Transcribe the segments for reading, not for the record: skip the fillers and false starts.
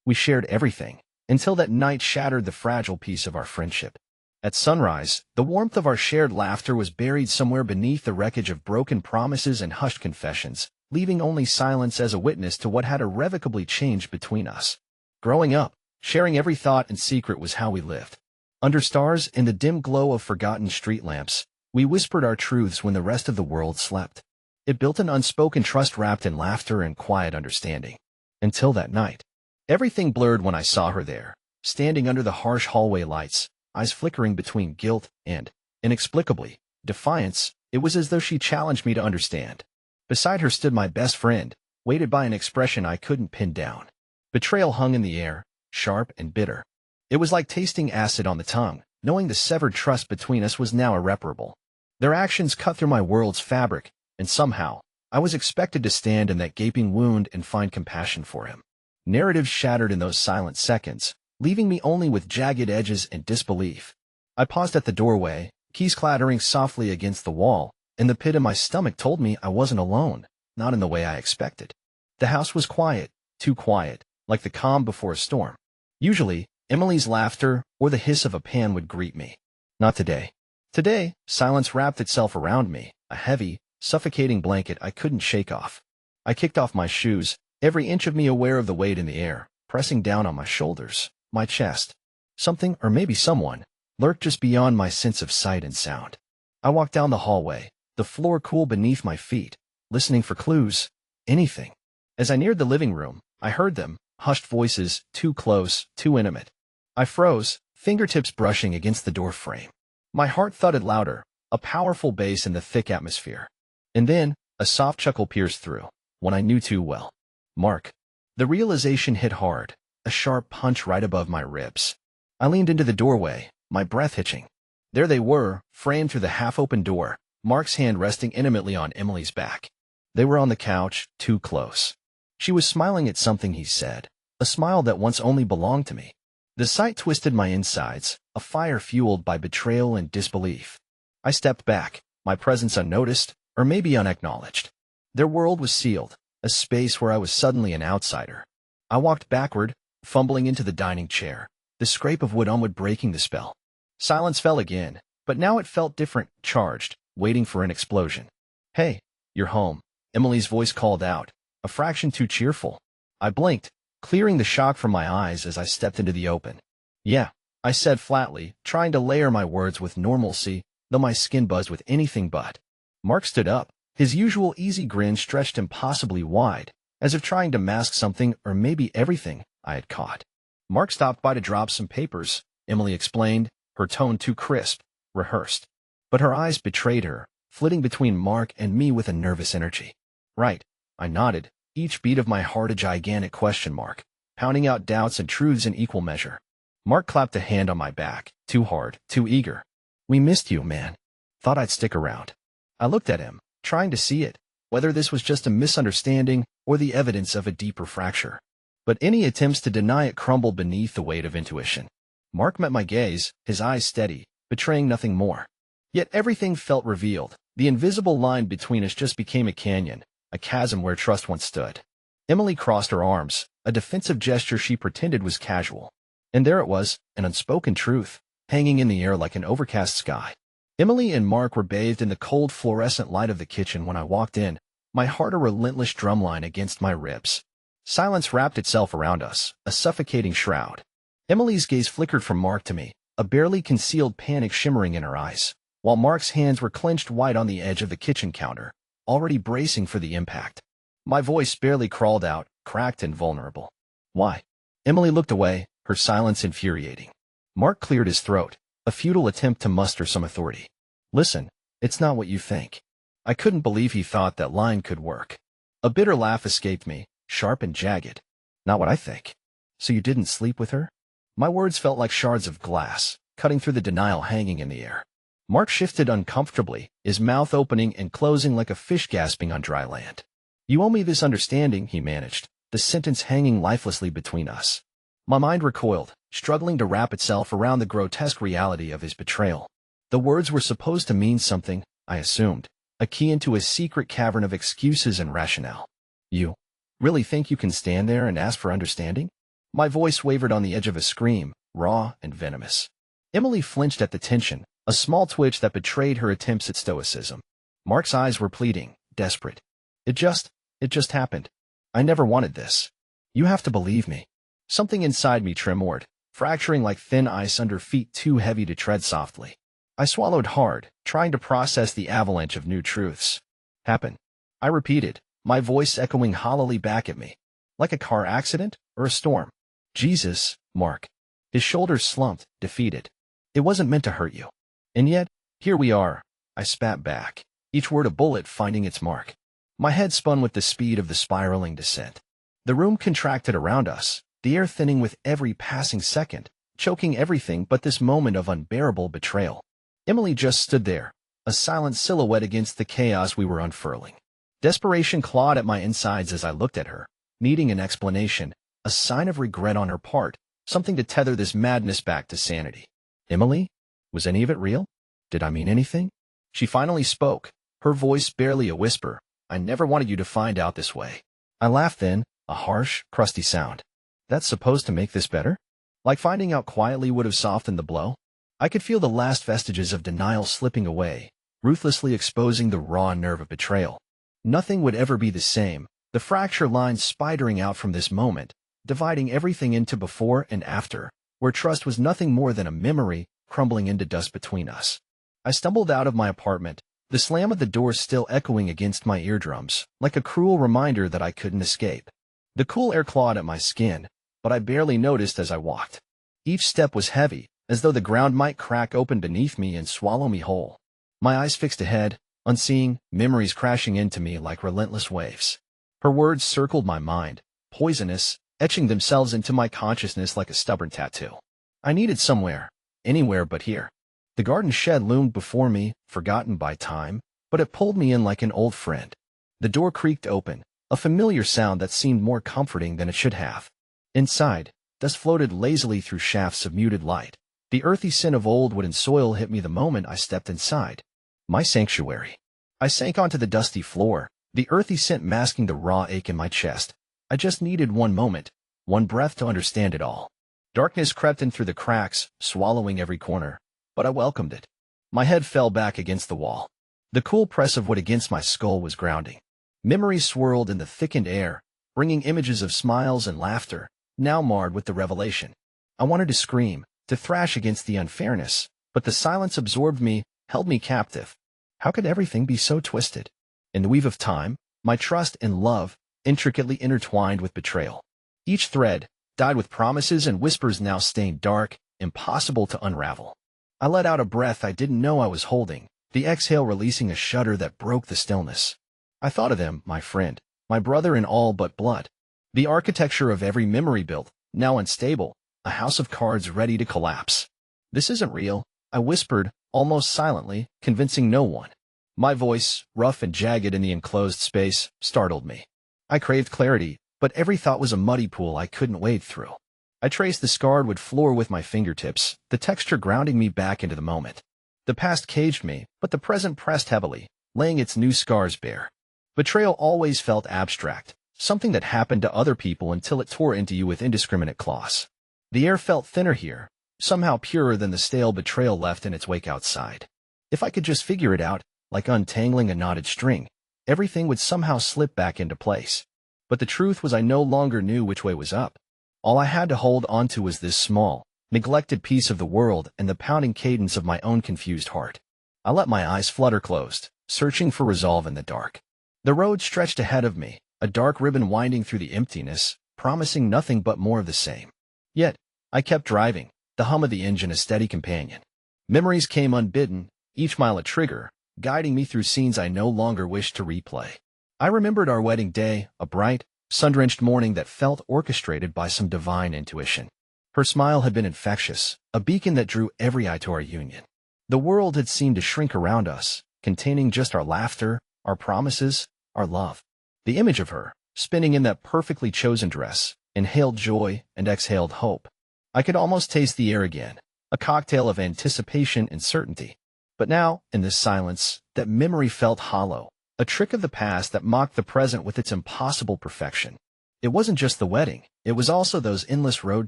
We shared everything, until that night shattered the fragile piece of our friendship. At sunrise, the warmth of our shared laughter was buried somewhere beneath the wreckage of broken promises and hushed confessions, leaving only silence as a witness to what had irrevocably changed between us. Growing up, sharing every thought and secret was how we lived. Under stars, in the dim glow of forgotten street lamps, we whispered our truths when the rest of the world slept. It built an unspoken trust wrapped in laughter and quiet understanding. Until that night. Everything blurred when I saw her there, standing under the harsh hallway lights, eyes flickering between guilt and, inexplicably, defiance. It was as though she challenged me to understand. Beside her stood my best friend, weighted by an expression I couldn't pin down. Betrayal hung in the air, sharp and bitter. It was like tasting acid on the tongue, knowing the severed trust between us was now irreparable. Their actions cut through my world's fabric, and somehow, I was expected to stand in that gaping wound and find compassion for him. Narratives shattered in those silent seconds, leaving me only with jagged edges and disbelief. I paused at the doorway, keys clattering softly against the wall, and the pit in my stomach told me I wasn't alone, not in the way I expected. The house was quiet, too quiet, like the calm before a storm. Usually, Emily's laughter or the hiss of a pan would greet me. Not today. Today, silence wrapped itself around me, a heavy, suffocating blanket I couldn't shake off. I kicked off my shoes, every inch of me aware of the weight in the air, pressing down on my shoulders, my chest. Something, or maybe someone, lurked just beyond my sense of sight and sound. I walked down the hallway, the floor cool beneath my feet, listening for clues, anything. As I neared the living room, I heard them, hushed voices, too close, too intimate. I froze, fingertips brushing against the door frame. My heart thudded louder, a powerful bass in the thick atmosphere. And then, a soft chuckle pierced through, one I knew too well. Mark. The realization hit hard, a sharp punch right above my ribs. I leaned into the doorway, my breath hitching. There they were, framed through the half-open door, Mark's hand resting intimately on Emily's back. They were on the couch, too close. She was smiling at something he said, a smile that once only belonged to me. The sight twisted my insides, a fire fueled by betrayal and disbelief. I stepped back, my presence unnoticed, or maybe unacknowledged. Their world was sealed, a space where I was suddenly an outsider. I walked backward, fumbling into the dining chair, the scrape of wood on wood breaking the spell. Silence fell again, but now it felt different, charged, waiting for an explosion. Hey, you're home, Emily's voice called out, a fraction too cheerful. I blinked, clearing the shock from my eyes as I stepped into the open. Yeah, I said flatly, trying to layer my words with normalcy, though my skin buzzed with anything but. Mark stood up, his usual easy grin stretched impossibly wide, as if trying to mask something or maybe everything I had caught. Mark stopped by to drop some papers, Emily explained, her tone too crisp, rehearsed. But her eyes betrayed her, flitting between Mark and me with a nervous energy. Right, I nodded, each beat of my heart a gigantic question mark, pounding out doubts and truths in equal measure. Mark clapped a hand on my back, too hard, too eager. We missed you, man. Thought I'd stick around. I looked at him, trying to see it, whether this was just a misunderstanding or the evidence of a deeper fracture. But any attempts to deny it crumbled beneath the weight of intuition. Mark met my gaze, his eyes steady, betraying nothing more. Yet everything felt revealed. The invisible line between us just became a canyon, a chasm where trust once stood. Emily crossed her arms, a defensive gesture she pretended was casual. And there it was, an unspoken truth, hanging in the air like an overcast sky. Emily and Mark were bathed in the cold fluorescent light of the kitchen when I walked in, my heart a relentless drumline against my ribs. Silence wrapped itself around us, a suffocating shroud. Emily's gaze flickered from Mark to me, a barely concealed panic shimmering in her eyes, while Mark's hands were clenched wide on the edge of the kitchen counter, already bracing for the impact. My voice barely crawled out, cracked and vulnerable. Why? Emily looked away, her silence infuriating. Mark cleared his throat, a futile attempt to muster some authority. Listen, it's not what you think. I couldn't believe he thought that line could work. A bitter laugh escaped me, sharp and jagged. Not what I think. So you didn't sleep with her? My words felt like shards of glass, cutting through the denial hanging in the air. Mark shifted uncomfortably, his mouth opening and closing like a fish gasping on dry land. You owe me this understanding, he managed, the sentence hanging lifelessly between us. My mind recoiled, struggling to wrap itself around the grotesque reality of his betrayal. The words were supposed to mean something, I assumed, a key into a secret cavern of excuses and rationale. You really think you can stand there and ask for understanding? My voice wavered on the edge of a scream, raw and venomous. Emily flinched at the tension, a small twitch that betrayed her attempts at stoicism. Mark's eyes were pleading, desperate. It just happened. I never wanted this. You have to believe me. Something inside me tremored, fracturing like thin ice under feet too heavy to tread softly. I swallowed hard, trying to process the avalanche of new truths. Happen. I repeated, my voice echoing hollowly back at me. Like a car accident or a storm. Jesus, Mark. His shoulders slumped, defeated. It wasn't meant to hurt you. And yet, here we are. I spat back, each word a bullet finding its mark. My head spun with the speed of the spiraling descent. The room contracted around us, the air thinning with every passing second, choking everything but this moment of unbearable betrayal. Emily just stood there, a silent silhouette against the chaos we were unfurling. Desperation clawed at my insides as I looked at her, needing an explanation, a sign of regret on her part, something to tether this madness back to sanity. Emily? Was any of it real? Did I mean anything? She finally spoke, her voice barely a whisper. I never wanted you to find out this way. I laughed then, a harsh, crusty sound. That's supposed to make this better? Like finding out quietly would have softened the blow? I could feel the last vestiges of denial slipping away, ruthlessly exposing the raw nerve of betrayal. Nothing would ever be the same, the fracture lines spidering out from this moment, dividing everything into before and after, where trust was nothing more than a memory crumbling into dust between us. I stumbled out of my apartment, the slam of the door still echoing against my eardrums, like a cruel reminder that I couldn't escape. The cool air clawed at my skin, but I barely noticed as I walked. Each step was heavy, as though the ground might crack open beneath me and swallow me whole. My eyes fixed ahead, unseeing, memories crashing into me like relentless waves. Her words circled my mind, poisonous, etching themselves into my consciousness like a stubborn tattoo. I needed somewhere, anywhere but here. The garden shed loomed before me, forgotten by time, but it pulled me in like an old friend. The door creaked open, a familiar sound that seemed more comforting than it should have. Inside, dust floated lazily through shafts of muted light. The earthy scent of old wood and soil hit me the moment I stepped inside. My sanctuary. I sank onto the dusty floor, the earthy scent masking the raw ache in my chest. I just needed one moment, one breath to understand it all. Darkness crept in through the cracks, swallowing every corner, but I welcomed it. My head fell back against the wall. The cool press of wood against my skull was grounding. Memories swirled in the thickened air, bringing images of smiles and laughter, now marred with the revelation. I wanted to scream, to thrash against the unfairness, but the silence absorbed me, held me captive. How could everything be so twisted? In the weave of time, my trust and love, intricately intertwined with betrayal. Each thread, dyed with promises and whispers now stained dark, impossible to unravel. I let out a breath I didn't know I was holding, the exhale releasing a shudder that broke the stillness. I thought of them, my friend, my brother in all but blood. The architecture of every memory built, now unstable, a house of cards ready to collapse. This isn't real, I whispered, almost silently, convincing no one. My voice, rough and jagged in the enclosed space, startled me. I craved clarity, but every thought was a muddy pool I couldn't wade through. I traced the scarred wood floor with my fingertips, the texture grounding me back into the moment. The past caged me, but the present pressed heavily, laying its new scars bare. Betrayal always felt abstract, something that happened to other people until it tore into you with indiscriminate claws. The air felt thinner here, somehow purer than the stale betrayal left in its wake outside. If I could just figure it out, like untangling a knotted string, everything would somehow slip back into place. But the truth was I no longer knew which way was up. All I had to hold onto was this small, neglected piece of the world and the pounding cadence of my own confused heart. I let my eyes flutter closed, searching for resolve in the dark. The road stretched ahead of me, a dark ribbon winding through the emptiness, promising nothing but more of the same. Yet, I kept driving, the hum of the engine a steady companion. Memories came unbidden, each mile a trigger, guiding me through scenes I no longer wished to replay. I remembered our wedding day, a bright, sun-drenched morning that felt orchestrated by some divine intuition. Her smile had been infectious, a beacon that drew every eye to our union. The world had seemed to shrink around us, containing just our laughter, our promises, our love. The image of her, spinning in that perfectly chosen dress, inhaled joy and exhaled hope. I could almost taste the air again, a cocktail of anticipation and certainty. But now, in this silence, that memory felt hollow, a trick of the past that mocked the present with its impossible perfection. It wasn't just the wedding, it was also those endless road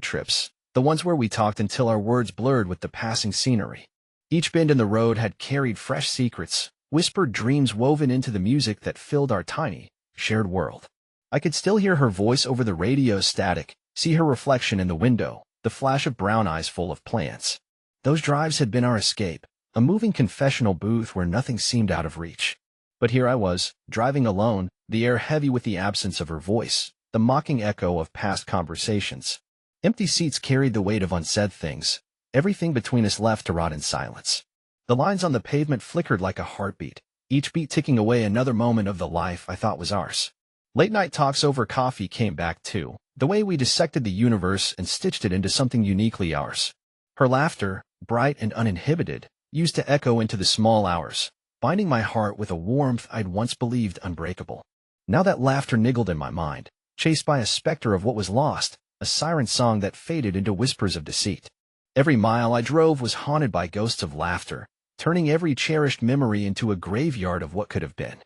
trips, the ones where we talked until our words blurred with the passing scenery. Each bend in the road had carried fresh secrets, whispered dreams woven into the music that filled our tiny, shared world. I could still hear her voice over the radio static, see her reflection in the window, the flash of brown eyes full of plans. Those drives had been our escape, a moving confessional booth where nothing seemed out of reach. But here I was, driving alone, the air heavy with the absence of her voice, the mocking echo of past conversations. Empty seats carried the weight of unsaid things, everything between us left to rot in silence. The lines on the pavement flickered like a heartbeat, each beat ticking away another moment of the life I thought was ours. Late-night talks over coffee came back too, the way we dissected the universe and stitched it into something uniquely ours. Her laughter, bright and uninhibited, used to echo into the small hours, binding my heart with a warmth I'd once believed unbreakable. Now that laughter niggled in my mind, chased by a specter of what was lost, a siren song that faded into whispers of deceit. Every mile I drove was haunted by ghosts of laughter, turning every cherished memory into a graveyard of what could have been.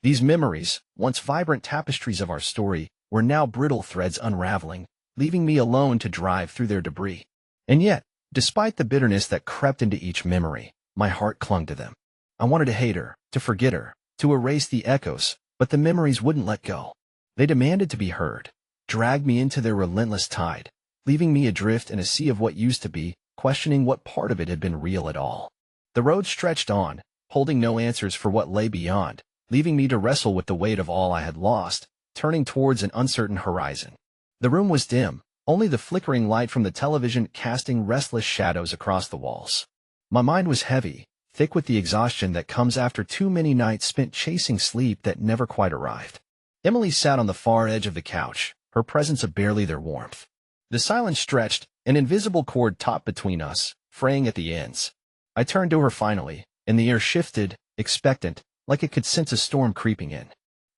These memories, once vibrant tapestries of our story, were now brittle threads unraveling, leaving me alone to drive through their debris. And yet, despite the bitterness that crept into each memory, my heart clung to them. I wanted to hate her, to forget her, to erase the echoes, but the memories wouldn't let go. They demanded to be heard, dragged me into their relentless tide, leaving me adrift in a sea of what used to be, questioning what part of it had been real at all. The road stretched on, holding no answers for what lay beyond, leaving me to wrestle with the weight of all I had lost, turning towards an uncertain horizon. The room was dim, only the flickering light from the television casting restless shadows across the walls. My mind was heavy, thick with the exhaustion that comes after too many nights spent chasing sleep that never quite arrived. Emily sat on the far edge of the couch, her presence a barely their warmth. The silence stretched, an invisible cord taut between us, fraying at the ends. I turned to her finally, and the air shifted, expectant, like it could sense a storm creeping in.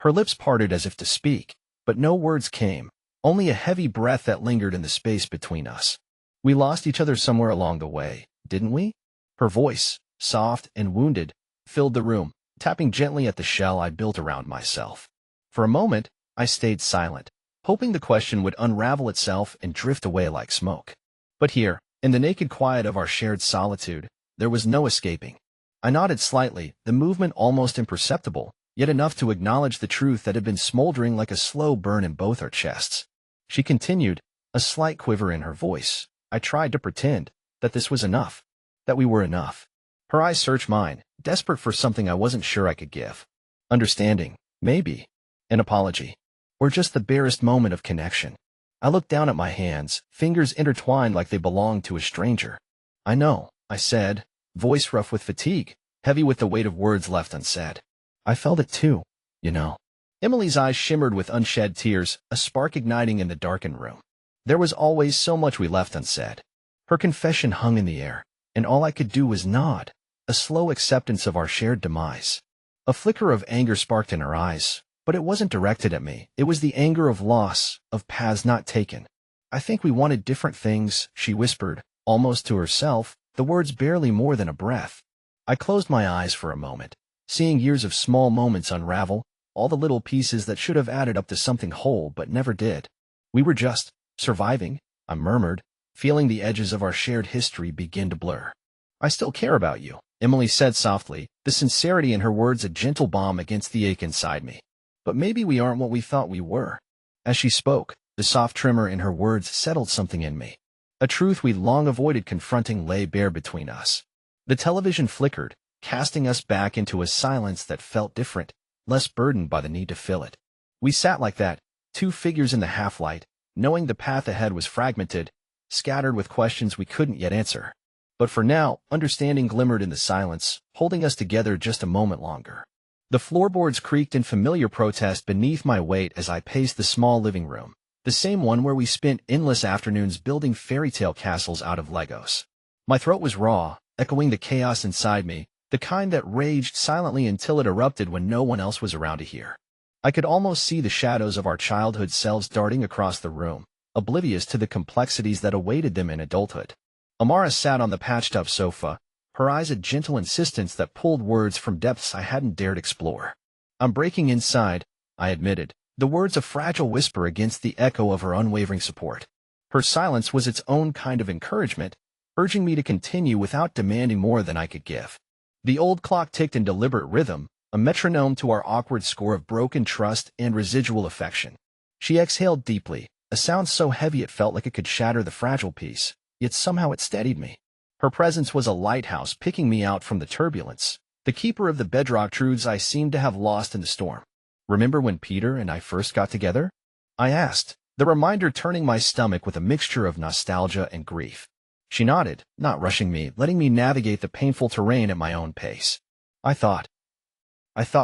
Her lips parted as if to speak, but no words came, only a heavy breath that lingered in the space between us. We lost each other somewhere along the way, didn't we? Her voice, soft and wounded, filled the room, tapping gently at the shell I built around myself. For a moment, I stayed silent, hoping the question would unravel itself and drift away like smoke. But here, in the naked quiet of our shared solitude, there was no escaping. I nodded slightly, the movement almost imperceptible, yet enough to acknowledge the truth that had been smoldering like a slow burn in both our chests. She continued, a slight quiver in her voice. I tried to pretend that this was enough, that we were enough. Her eyes searched mine, desperate for something I wasn't sure I could give. Understanding, maybe. An apology. Or just the barest moment of connection. I looked down at my hands, fingers intertwined like they belonged to a stranger. I know, I said, voice rough with fatigue, heavy with the weight of words left unsaid. I felt it too, you know. Emily's eyes shimmered with unshed tears, a spark igniting in the darkened room. There was always so much we left unsaid. Her confession hung in the air, and all I could do was nod, a slow acceptance of our shared demise. A flicker of anger sparked in her eyes, but it wasn't directed at me. It was the anger of loss, of paths not taken. I think we wanted different things, she whispered, almost to herself, the words barely more than a breath. I closed my eyes for a moment, seeing years of small moments unravel, all the little pieces that should have added up to something whole but never did. We were just surviving, I murmured, feeling the edges of our shared history begin to blur. I still care about you, Emily said softly, the sincerity in her words a gentle balm against the ache inside me. But maybe we aren't what we thought we were. As she spoke, the soft tremor in her words settled something in me. A truth we'd long avoided confronting lay bare between us. The television flickered, casting us back into a silence that felt different, less burdened by the need to fill it. We sat like that, two figures in the half-light, knowing the path ahead was fragmented, scattered with questions we couldn't yet answer. But for now, understanding glimmered in the silence, holding us together just a moment longer. The floorboards creaked in familiar protest beneath my weight as I paced the small living room, the same one where we spent endless afternoons building fairy tale castles out of Legos. My throat was raw, echoing the chaos inside me, the kind that raged silently until it erupted when no one else was around to hear. I could almost see the shadows of our childhood selves darting across the room, oblivious to the complexities that awaited them in adulthood. Amara sat on the patched-up sofa, her eyes a gentle insistence that pulled words from depths I hadn't dared explore. I'm breaking inside, I admitted, The words a fragile whisper against the echo of her unwavering support. Her silence was its own kind of encouragement, urging me to continue without demanding more than I could give. The old clock ticked in deliberate rhythm, a metronome to our awkward score of broken trust and residual affection. She exhaled deeply, a sound so heavy it felt like it could shatter the fragile peace, yet somehow it steadied me. Her presence was a lighthouse picking me out from the turbulence, the keeper of the bedrock truths I seemed to have lost in the storm. "Remember when Peter and I first got together?" I asked, the reminder turning my stomach with a mixture of nostalgia and grief. She nodded, not rushing me, letting me navigate the painful terrain at my own pace. I thought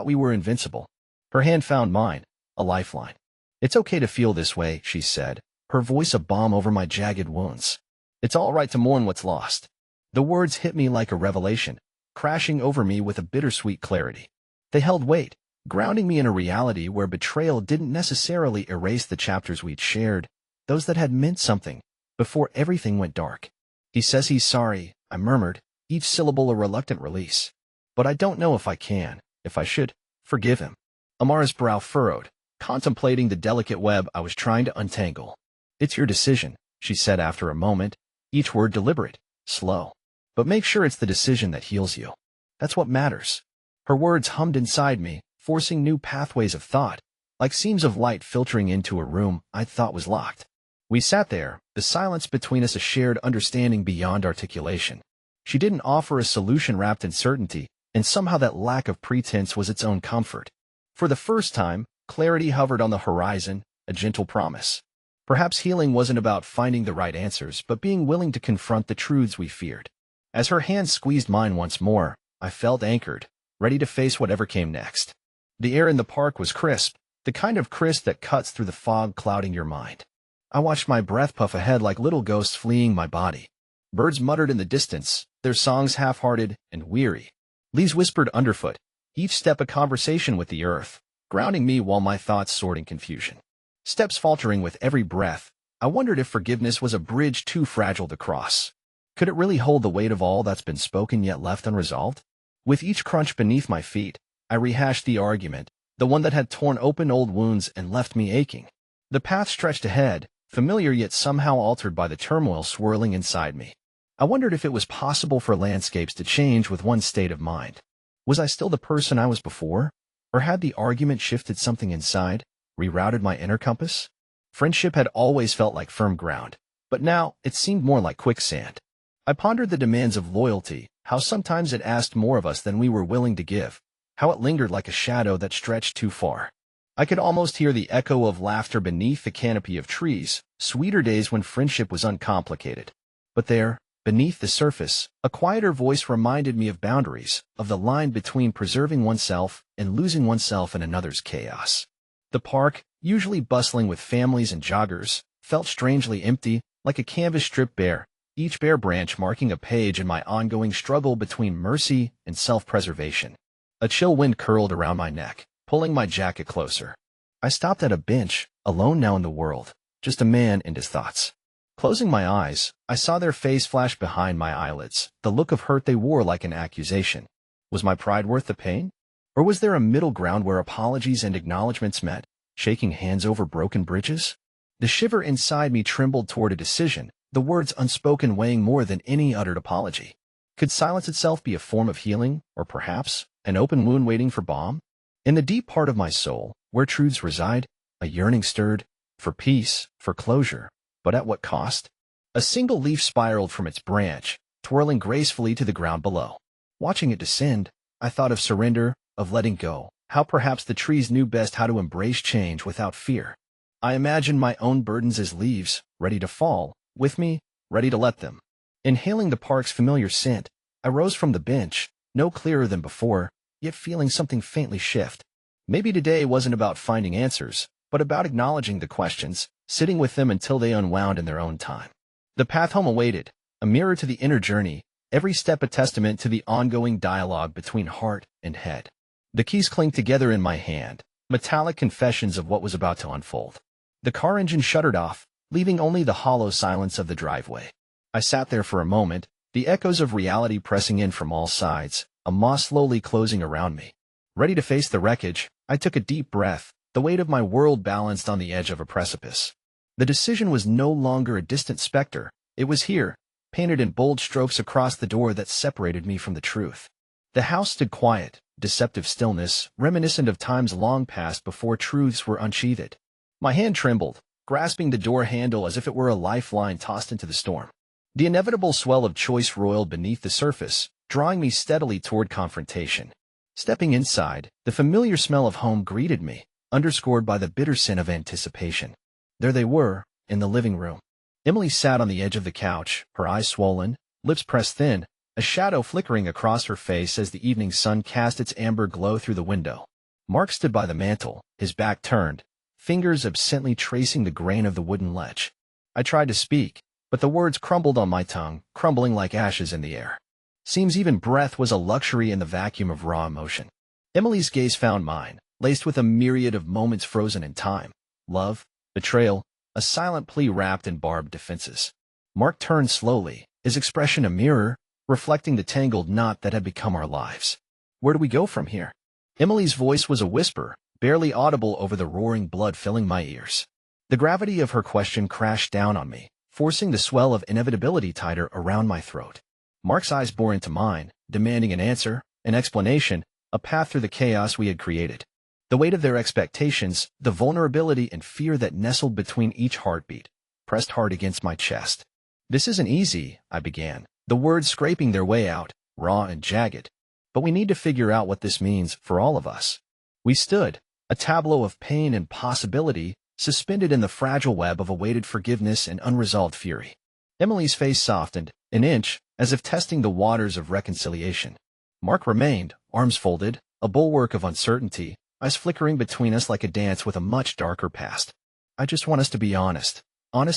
we were invincible. Her hand found mine, a lifeline. "It's okay to feel this way," she said, her voice a balm over my jagged wounds. "It's all right to mourn what's lost." The words hit me like a revelation, crashing over me with a bittersweet clarity. They held weight, grounding me in a reality where betrayal didn't necessarily erase the chapters we'd shared, those that had meant something, before everything went dark. "He says he's sorry," I murmured, each syllable a reluctant release. "But I don't know if I can, if I should, forgive him." Amara's brow furrowed, contemplating the delicate web I was trying to untangle. "It's your decision," she said after a moment, each word deliberate, slow. "But make sure it's the decision that heals you. That's what matters." Her words hummed inside me, forcing new pathways of thought, like seams of light filtering into a room I'd thought was locked. We sat there, the silence between us a shared understanding beyond articulation. She didn't offer a solution wrapped in certainty, and somehow that lack of pretense was its own comfort. For the first time, clarity hovered on the horizon, a gentle promise. Perhaps healing wasn't about finding the right answers, but being willing to confront the truths we feared. As her hand squeezed mine once more, I felt anchored, ready to face whatever came next. The air in the park was crisp, the kind of crisp that cuts through the fog clouding your mind. I watched my breath puff ahead like little ghosts fleeing my body. Birds muttered in the distance, their songs half-hearted and weary. Leaves whispered underfoot, each step a conversation with the earth, grounding me while my thoughts soared in confusion. Steps faltering with every breath, I wondered if forgiveness was a bridge too fragile to cross. Could it really hold the weight of all that's been spoken yet left unresolved? With each crunch beneath my feet, I rehashed the argument, the one that had torn open old wounds and left me aching. The path stretched ahead, familiar yet somehow altered by the turmoil swirling inside me. I wondered if it was possible for landscapes to change with one state of mind. Was I still the person I was before? Or had the argument shifted something inside, rerouted my inner compass? Friendship had always felt like firm ground, but now it seemed more like quicksand. I pondered the demands of loyalty, how sometimes it asked more of us than we were willing to give, how it lingered like a shadow that stretched too far. I could almost hear the echo of laughter beneath the canopy of trees, sweeter days when friendship was uncomplicated. But there, beneath the surface, a quieter voice reminded me of boundaries, of the line between preserving oneself and losing oneself in another's chaos. The park, usually bustling with families and joggers, felt strangely empty, like a canvas stripped bare, each bare branch marking a page in my ongoing struggle between mercy and self-preservation. A chill wind curled around my neck, pulling my jacket closer. I stopped at a bench, alone now in the world, just a man and his thoughts. Closing my eyes, I saw their face flash behind my eyelids, the look of hurt they wore like an accusation. Was my pride worth the pain? Or was there a middle ground where apologies and acknowledgments met, shaking hands over broken bridges? The shiver inside me trembled toward a decision, the words unspoken weighing more than any uttered apology. Could silence itself be a form of healing, or perhaps an open wound waiting for balm? In the deep part of my soul, where truths reside, a yearning stirred, for peace, for closure, but at what cost? A single leaf spiraled from its branch, twirling gracefully to the ground below. Watching it descend, I thought of surrender, of letting go, how perhaps the trees knew best how to embrace change without fear. I imagined my own burdens as leaves, ready to fall, with me, ready to let them. Inhaling the park's familiar scent, I rose from the bench, no clearer than before, yet feeling something faintly shift. Maybe today wasn't about finding answers, but about acknowledging the questions, sitting with them until they unwound in their own time. The path home awaited, a mirror to the inner journey, every step a testament to the ongoing dialogue between heart and head. The keys clinked together in my hand, metallic confessions of what was about to unfold. The car engine shuttered off, leaving only the hollow silence of the driveway. I sat there for a moment, the echoes of reality pressing in from all sides, a moss slowly closing around me. Ready to face the wreckage, I took a deep breath, the weight of my world balanced on the edge of a precipice. The decision was no longer a distant specter. It was here, painted in bold strokes across the door that separated me from the truth. The house stood quiet, deceptive stillness, reminiscent of times long past before truths were unsheathed. My hand trembled, grasping the door handle as if it were a lifeline tossed into the storm. The inevitable swell of choice roiled beneath the surface, drawing me steadily toward confrontation. Stepping inside, the familiar smell of home greeted me, underscored by the bitter scent of anticipation. There they were, in the living room. Emily sat on the edge of the couch, her eyes swollen, lips pressed thin, a shadow flickering across her face as the evening sun cast its amber glow through the window. Mark stood by the mantel, his back turned, fingers absently tracing the grain of the wooden ledge. I tried to speak, but the words crumbled on my tongue, crumbling like ashes in the air. Seems even breath was a luxury in the vacuum of raw emotion. Emily's gaze found mine, laced with a myriad of moments frozen in time. Love, betrayal, a silent plea wrapped in barbed defenses. Mark turned slowly, his expression a mirror, reflecting the tangled knot that had become our lives. Where do we go from here? Emily's voice was a whisper, barely audible over the roaring blood filling my ears. The gravity of her question crashed down on me, forcing the swell of inevitability tighter around my throat. Mark's eyes bore into mine, demanding an answer, an explanation, a path through the chaos we had created. The weight of their expectations, the vulnerability and fear that nestled between each heartbeat, pressed hard against my chest. This isn't easy, I began, the words scraping their way out, raw and jagged. But we need to figure out what this means for all of us. We stood, a tableau of pain and possibility, suspended in the fragile web of awaited forgiveness and unresolved fury. Emily's face softened, an inch, as if testing the waters of reconciliation. Mark remained, arms folded, a bulwark of uncertainty, eyes flickering between us like a dance with a much darker past. I just want us to be honest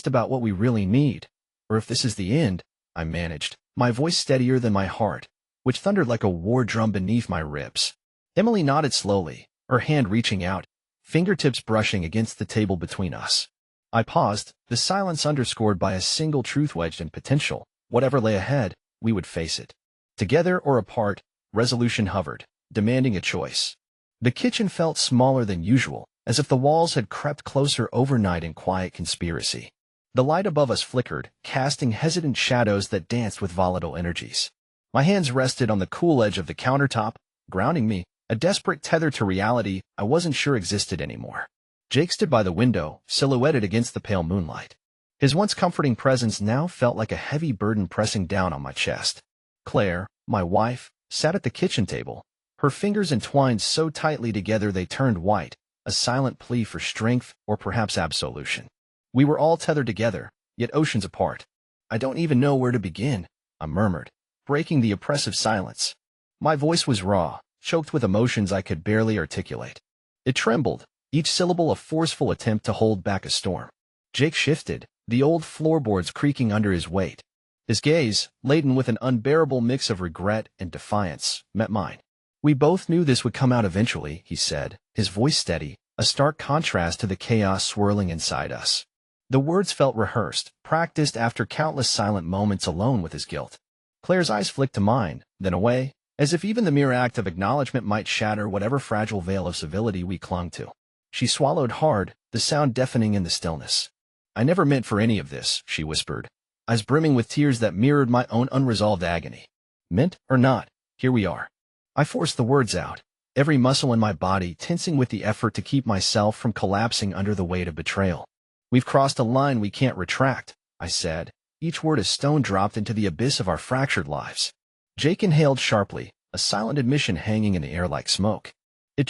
about what we really need. Or if this is the end, I managed, my voice steadier than my heart, which thundered like a war drum beneath my ribs. Emily nodded slowly, her hand reaching out, fingertips brushing against the table between us. I paused, the silence underscored by a single truth wedged in potential. Whatever lay ahead, we would face it. Together or apart, resolution hovered, demanding a choice. The kitchen felt smaller than usual, as if the walls had crept closer overnight in quiet conspiracy. The light above us flickered, casting hesitant shadows that danced with volatile energies. My hands rested on the cool edge of the countertop, grounding me, a desperate tether to reality I wasn't sure existed anymore. Jake stood by the window, silhouetted against the pale moonlight. His once comforting presence now felt like a heavy burden pressing down on my chest. Claire, my wife, sat at the kitchen table, her fingers entwined so tightly together they turned white, a silent plea for strength or perhaps absolution. We were all tethered together, yet oceans apart. I don't even know where to begin, I murmured, breaking the oppressive silence. My voice was raw, choked with emotions I could barely articulate. It trembled, each syllable a forceful attempt to hold back a storm. Jake shifted, the old floorboards creaking under his weight. His gaze, laden with an unbearable mix of regret and defiance, met mine. We both knew this would come out eventually, he said, his voice steady, a stark contrast to the chaos swirling inside us. The words felt rehearsed, practiced after countless silent moments alone with his guilt. Claire's eyes flicked to mine, then away, as if even the mere act of acknowledgement might shatter whatever fragile veil of civility we clung to. She swallowed hard, the sound deafening in the stillness. I never meant for any of this, she whispered, eyes brimming with tears that mirrored my own unresolved agony. Meant or not, here we are. I forced the words out, every muscle in my body tensing with the effort to keep myself from collapsing under the weight of betrayal. We've crossed a line we can't retract, I said, each word a stone dropped into the abyss of our fractured lives. Jake inhaled sharply, a silent admission hanging in the air like smoke. It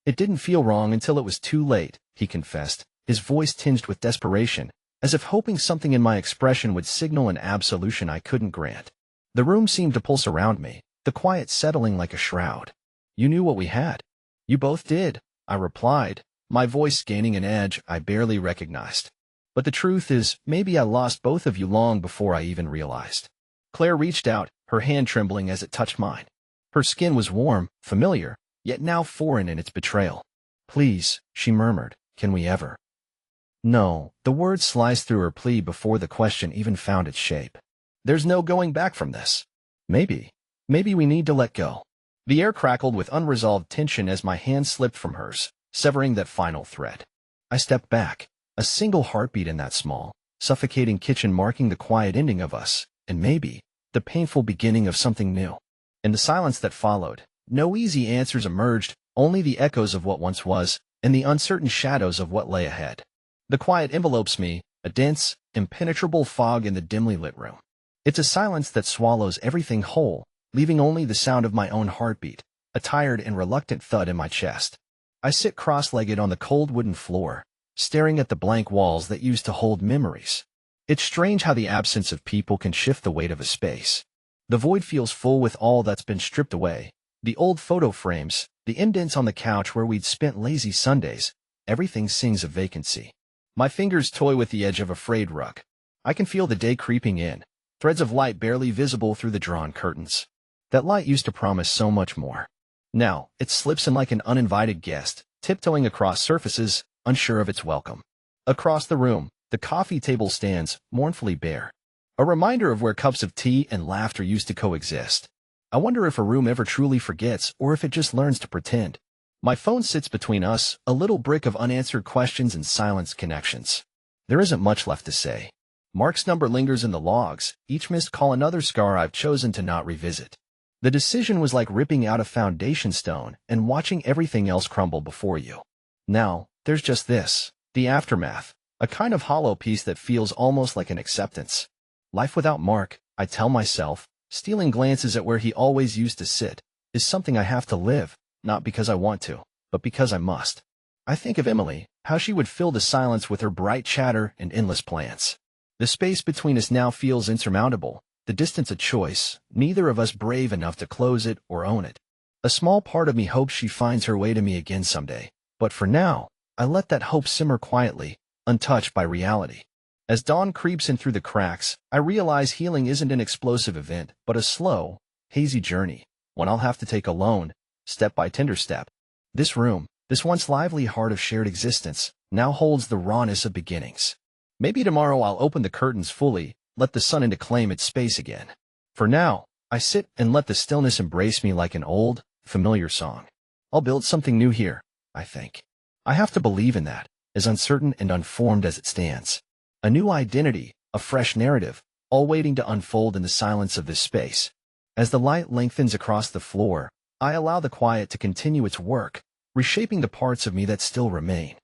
didn't feel wrong until it was too late, he confessed, his voice tinged with desperation, as if hoping something in my expression would signal an absolution I couldn't grant. The room seemed to pulse around me, the quiet settling like a shroud. You knew what we had. You both did, I replied, my voice gaining an edge I barely recognized. But the truth is, maybe I lost both of you long before I even realized. Claire reached out, her hand trembling as it touched mine. Her skin was warm, familiar, yet now foreign in its betrayal. Please, she murmured, can we ever? No, the words sliced through her plea before the question even found its shape. There's no going back from this. Maybe we need to let go. The air crackled with unresolved tension as my hand slipped from hers, severing that final thread. I stepped back, a single heartbeat in that small, suffocating kitchen marking the quiet ending of us, and maybe, the painful beginning of something new. In the silence that followed, no easy answers emerged, only the echoes of what once was, and the uncertain shadows of what lay ahead. The quiet envelopes me, a dense, impenetrable fog in the dimly lit room. It's a silence that swallows everything whole, leaving only the sound of my own heartbeat, a tired and reluctant thud in my chest. I sit cross-legged on the cold wooden floor, staring at the blank walls that used to hold memories. It's strange how the absence of people can shift the weight of a space. The void feels full with all that's been stripped away. The old photo frames, the indents on the couch where we'd spent lazy Sundays, everything sings of vacancy. My fingers toy with the edge of a frayed rug. I can feel the day creeping in, threads of light barely visible through the drawn curtains. That light used to promise so much more. Now, it slips in like an uninvited guest, tiptoeing across surfaces, unsure of its welcome. Across the room, the coffee table stands, mournfully bare. A reminder of where cups of tea and laughter used to coexist. I wonder if a room ever truly forgets or if it just learns to pretend. My phone sits between us, a little brick of unanswered questions and silenced connections. There isn't much left to say. Mark's number lingers in the logs, each missed call another scar I've chosen to not revisit. The decision was like ripping out a foundation stone and watching everything else crumble before you. Now, there's just this, the aftermath, a kind of hollow piece that feels almost like an acceptance. Life without Mark, I tell myself, stealing glances at where he always used to sit, is something I have to live, not because I want to, but because I must. I think of Emily, how she would fill the silence with her bright chatter and endless plans. The space between us now feels insurmountable, the distance a choice, neither of us brave enough to close it or own it. A small part of me hopes she finds her way to me again someday, but for now, I let that hope simmer quietly, untouched by reality. As dawn creeps in through the cracks, I realize healing isn't an explosive event, but a slow, hazy journey, one I'll have to take alone, step by tender step. This room, this once lively heart of shared existence, now holds the rawness of beginnings. Maybe tomorrow I'll open the curtains fully, let the sun in to claim its space again. For now, I sit and let the stillness embrace me like an old, familiar song. I'll build something new here, I think. I have to believe in that, as uncertain and unformed as it stands. A new identity, a fresh narrative, all waiting to unfold in the silence of this space. As the light lengthens across the floor, I allow the quiet to continue its work, reshaping the parts of me that still remain.